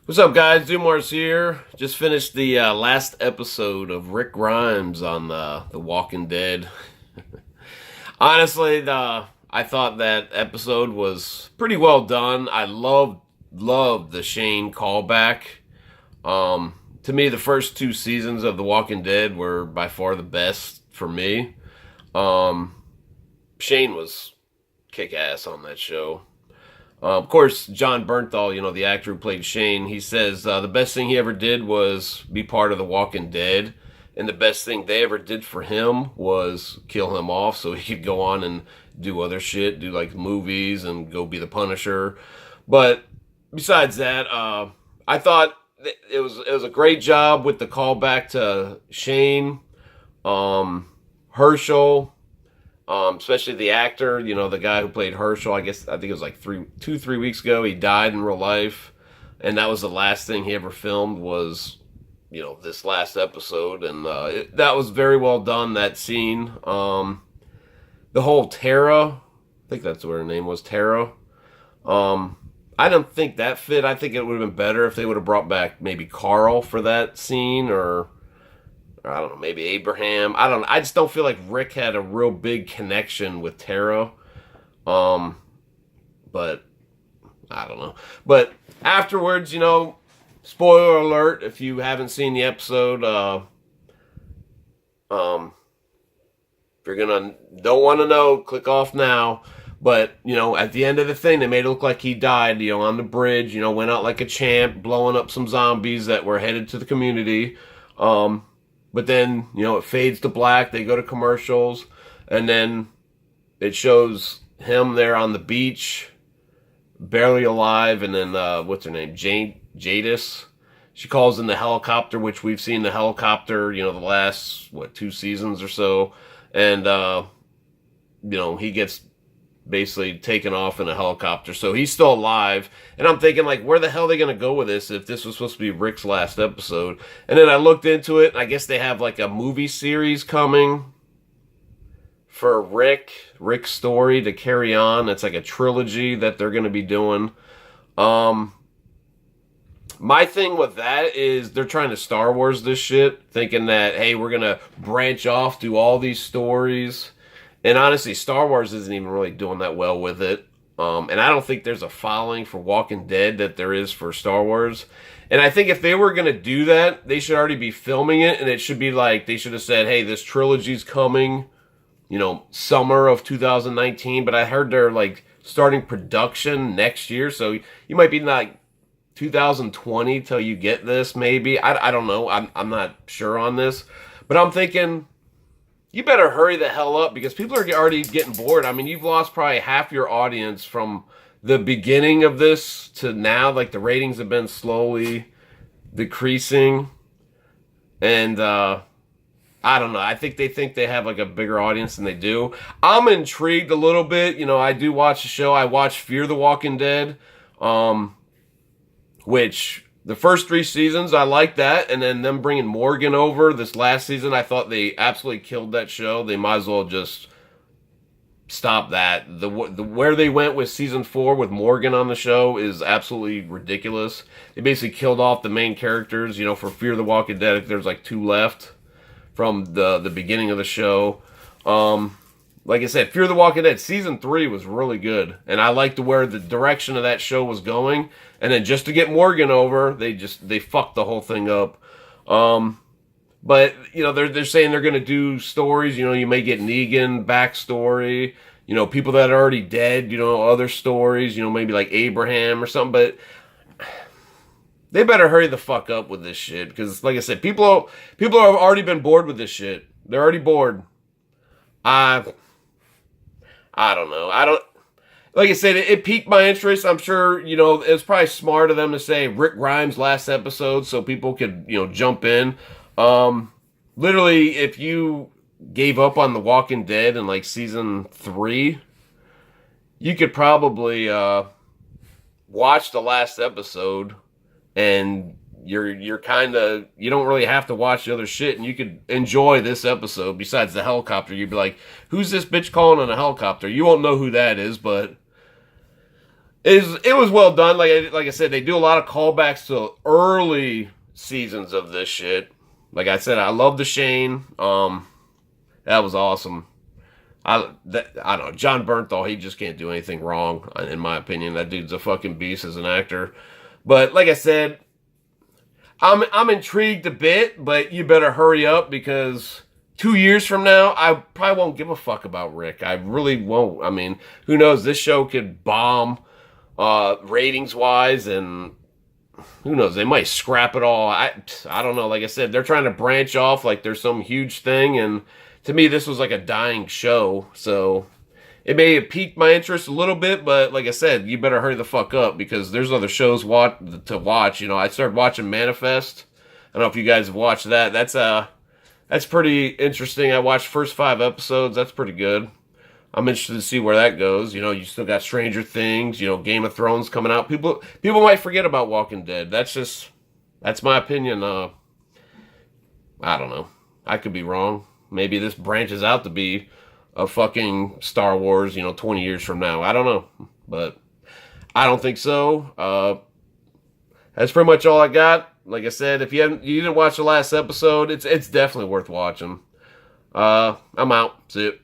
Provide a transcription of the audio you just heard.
What's up, guys? Dumars here. Just finished the last episode of Rick Grimes on the Walking Dead. Honestly, I thought that episode was pretty well done. I loved the Shane callback. To me, the first two seasons of The Walking Dead were by far the best for me. Um, Shane was kick ass on that show. Of course, John Bernthal, the actor who played Shane, he says the best thing he ever did was be part of The Walking Dead. And the best thing they ever did for him was kill him off so he could go on and do other shit, do like movies and go be the Punisher. But besides that, I thought it was a great job with the callback to Shane, Herschel. Especially the actor, the guy who played Herschel. I think it was like 3 weeks ago. He died in real life, and that was the last thing he ever filmed. Was this last episode, and that was very well done. That scene, the whole Tara, I think that's what her name was, Tara. I don't think that fit. I think it would have been better if they would have brought back maybe Carl for that scene, or I don't know, maybe Abraham. I don't know. I just don't feel like Rick had a real big connection with Tara. But I don't know. But afterwards, spoiler alert if you haven't seen the episode, if you're don't want to know, click off now. But, at the end of the thing, they made it look like he died, on the bridge, went out like a champ, blowing up some zombies that were headed to the community. But then, it fades to black. They go to commercials. And then it shows him there on the beach, barely alive. And then, what's her name? Jadis. She calls in the helicopter, which we've seen the helicopter, the last, 2 seasons or so. And, he gets basically taken off in a helicopter. So he's still alive. And I'm thinking, like, where the hell are they going to go with this if this was supposed to be Rick's last episode? And then I looked into it, and I guess they have, like, a movie series coming for Rick's story to carry on. It's like a trilogy that they're going to be doing. My thing with that is they're trying to Star Wars this shit, thinking that, hey, we're going to branch off, do all these stories. And honestly, Star Wars isn't even really doing that well with it. And I don't think there's a following for Walking Dead that there is for Star Wars. And I think if they were going to do that, they should already be filming it. And it should be like, they should have said, hey, this trilogy's coming, summer of 2019. But I heard they're like starting production next year. So you might be like 2020 till you get this, maybe. I don't know. I'm not sure on this. But I'm thinking, you better hurry the hell up because people are already getting bored. I mean, you've lost probably half your audience from the beginning of this to now. Like, the ratings have been slowly decreasing. And, I don't know. I think they have, like, a bigger audience than they do. I'm intrigued a little bit. I do watch the show. I watch Fear the Walking Dead, which the first 3 seasons, I like that. And then them bringing Morgan over this last season, I thought they absolutely killed that show. They might as well just stop that. The where they went with season 4 with Morgan on the show is absolutely ridiculous. They basically killed off the main characters. For Fear the Walking Dead, there's like 2 left from the beginning of the show. Like I said, Fear the Walking Dead season 3 was really good, and I liked where the direction of that show was going. And then just to get Morgan over, they fucked the whole thing up. But they're saying they're gonna do stories. You may get Negan backstory. People that are already dead. Other stories. Maybe like Abraham or something. But they better hurry the fuck up with this shit because, like I said, people have already been bored with this shit. They're already bored. I don't know. Like I said, it piqued my interest. I'm sure, it's probably smart of them to say Rick Grimes' last episode so people could, jump in. Literally, if you gave up on The Walking Dead in like season 3, you could probably watch the last episode and you're kind of, you don't really have to watch the other shit, and you could enjoy this episode. Besides the helicopter, you'd be like, who's this bitch calling on a helicopter? You won't know who that is, but it was well done. Like I said, they do a lot of callbacks to early seasons of this shit. Like I said, I love the Shane. That was awesome. I don't know. John Bernthal, he just can't do anything wrong, in my opinion. That dude's a fucking beast as an actor. But like I said, I'm intrigued a bit, but you better hurry up because 2 years from now, I probably won't give a fuck about Rick. I really won't. I mean, who knows? This show could bomb ratings wise, and who knows? They might scrap it all. I don't know. Like I said, they're trying to branch off like there's some huge thing, and to me, this was like a dying show. So it may have piqued my interest a little bit, but like I said, you better hurry the fuck up because there's other shows to watch. You know, I started watching Manifest. I don't know if you guys have watched that. That's pretty interesting. I watched first 5 episodes. That's pretty good. I'm interested to see where that goes. You know, you still got Stranger Things, you know, Game of Thrones coming out. People might forget about Walking Dead. That's my opinion. I don't know. I could be wrong. Maybe this branches out to be a fucking Star Wars, 20 years from now. I don't know. But I don't think so. That's pretty much all I got. Like I said, if you didn't watch the last episode, it's definitely worth watching. I'm out. See it.